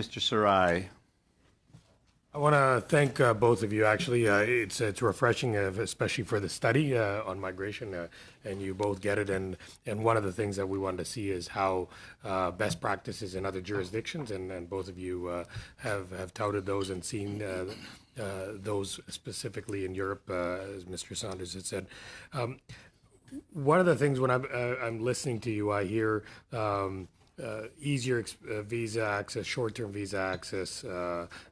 Mr. Sarai. I want to thank both of you. Actually, it's refreshing, especially for the study on migration, and you both get it. And one of the things that we wanted to see is how best practices in other jurisdictions, and both of you have touted those and seen those specifically in Europe, as Mr. Saunders had said. One of the things when I'm listening to you, I hear easier visa access, short-term visa access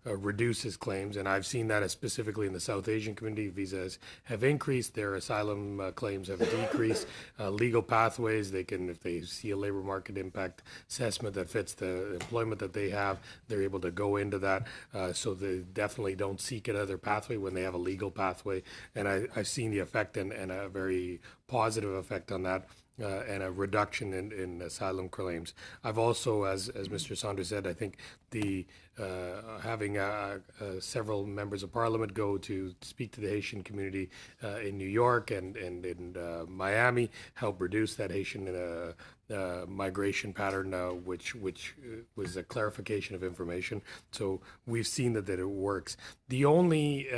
reduces claims, and I've seen that specifically in the South Asian community. Visas have increased, their asylum claims have decreased. Legal pathways, they can, if they see a labor market impact assessment that fits the employment that they have, they're able to go into that. So they definitely don't seek another pathway when they have a legal pathway. And I've seen the effect and a very positive effect on that. And a reduction in asylum claims. I've also, as Mr. Saunders said, I think the having several members of parliament go to speak to the Haitian community in New York and in Miami help reduce that Haitian migration pattern, which was a clarification of information. So we've seen that it works. The only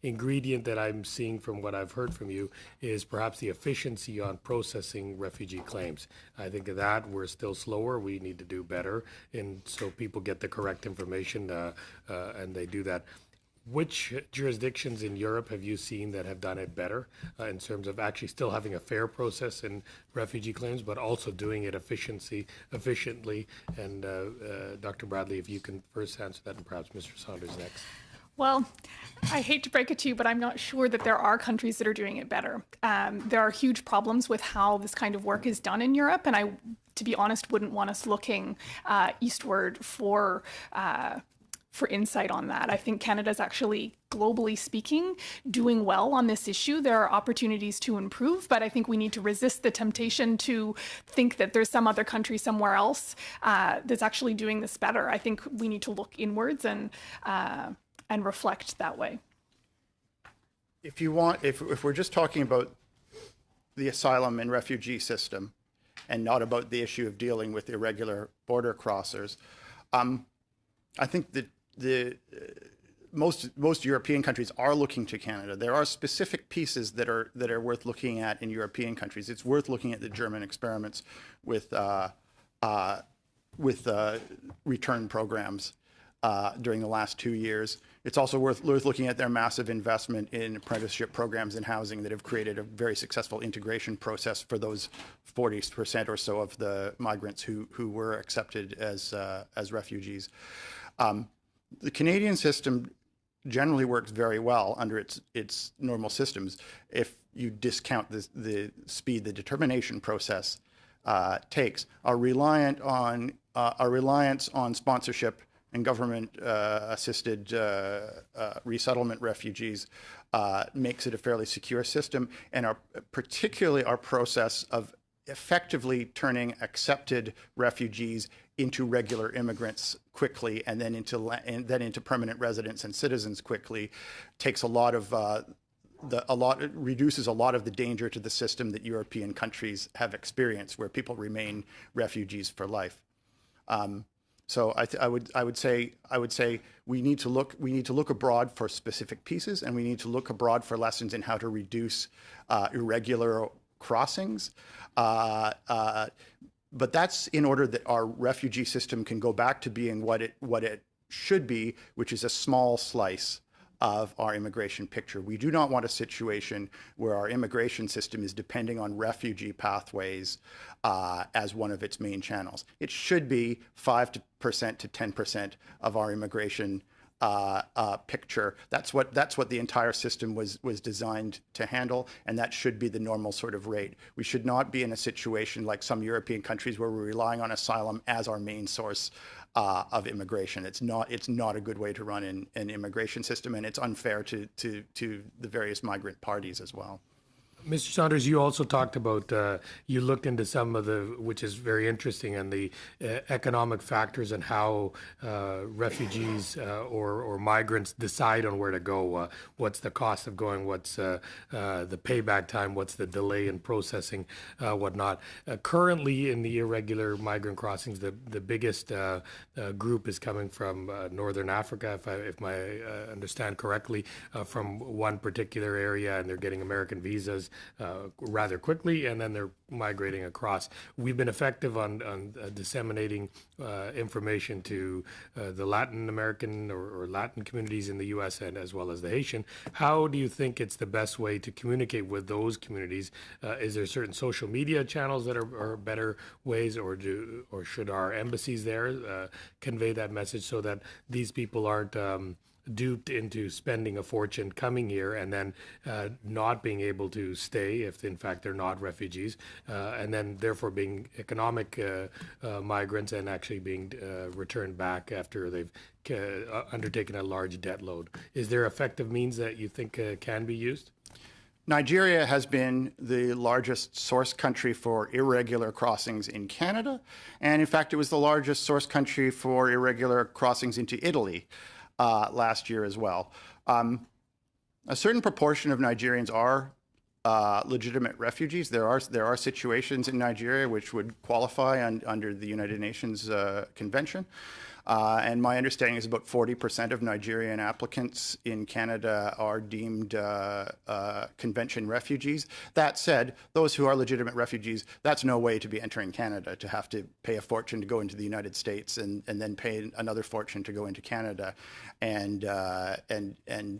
ingredient that I'm seeing from what I've heard from you is perhaps the efficiency on processing refugee claims. I think that we're still slower. We need to do better, and so people get the correct information and they do that. Which jurisdictions in Europe have you seen that have done it better in terms of actually still having a fair process in refugee claims, but also doing it efficiently? And Dr. Bradley, if you can first answer that, and perhaps Mr. Saunders next. Well, I hate to break it to you, but I'm not sure that there are countries that are doing it better. There are huge problems with how this kind of work is done in Europe, and I, to be honest, wouldn't want us looking eastward for insight on that. I think Canada's actually, globally speaking, doing well on this issue. There are opportunities to improve, but I think we need to resist the temptation to think that there's some other country somewhere else that's actually doing this better. I think we need to look inwards and reflect that way. If you want, if we're just talking about the asylum and refugee system and not about the issue of dealing with irregular border crossers, I think that most European countries are looking to Canada. There are specific pieces that are worth looking at in European countries. It's worth looking at the German experiments with return programs during the last 2 years. It's also worth looking at their massive investment in apprenticeship programs in housing that have created a very successful integration process for those 40% or so of the migrants who were accepted as refugees. The Canadian system generally works very well under its normal systems if you discount the speed the determination process takes. Our reliance on sponsorship and government-assisted resettlement refugees makes it a fairly secure system, and particularly our process of effectively turning accepted refugees into regular immigrants quickly, and then into permanent residents and citizens quickly, takes reduces a lot of the danger to the system that European countries have experienced, where people remain refugees for life. So I would say we need to look abroad for specific pieces, and we need to look abroad for lessons in how to reduce irregular crossings. But that's in order that our refugee system can go back to being what it should be, which is a small slice of our immigration picture. We do not want a situation where our immigration system is depending on refugee pathways as one of its main channels. It should be 5% to 10% of our immigration picture. That's what the entire system was designed to handle, and that should be the normal sort of rate. We should not be in a situation like some European countries where we're relying on asylum as our main source of immigration. It's not a good way to run an immigration system, and it's unfair to the various migrant parties as well. Mr. Saunders, you also talked about, you looked into some of the, which is very interesting, and the economic factors and how refugees or migrants decide on where to go. What's the cost of going? What's the payback time? What's the delay in processing? Whatnot. Currently, in the irregular migrant crossings, the biggest group is coming from Northern Africa, if I understand correctly, from one particular area, and they're getting American visas rather quickly, and then they're migrating across. We've been effective on disseminating information to the Latin American or Latin communities in the U.S. and as well as the Haitian. How do you think it's the best way to communicate with those communities? Is there certain social media channels that are better ways, or should our embassies there convey that message so that these people aren't duped into spending a fortune coming here and then not being able to stay if in fact they're not refugees, and then therefore being economic migrants and actually being returned back after they've undertaken a large debt load? Is there effective means that you think can be used? Nigeria has been the largest source country for irregular crossings in Canada, and in fact it was the largest source country for irregular crossings into Italy last year as well. A certain proportion of Nigerians are legitimate refugees. There are situations in Nigeria which would qualify under the United Nations Convention. And my understanding is about 40% of Nigerian applicants in Canada are deemed convention refugees. That said, those who are legitimate refugees, that's no way to be entering Canada, to have to pay a fortune to go into the United States and then pay another fortune to go into Canada. And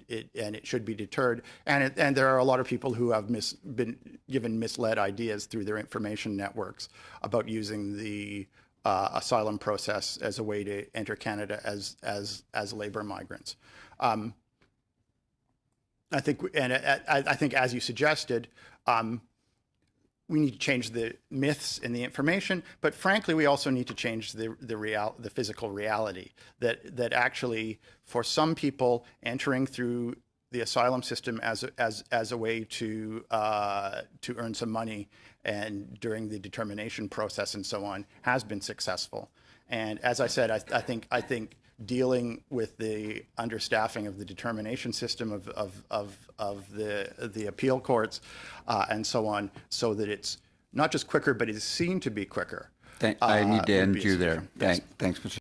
it should be deterred. And there are a lot of people who have been given misled ideas through their information networks about using the asylum process as a way to enter Canada as labor migrants. I think, as you suggested, we need to change the myths in the information, but frankly, we also need to change the physical reality that actually, for some people, entering through the asylum system as a way to earn some money and during the determination process and so on has been successful. And as I said, I think dealing with the understaffing of the determination system of the appeal courts and so on, so that it's not just quicker, but it's seen to be quicker. I need to end you there. Yes. Thanks, Mr.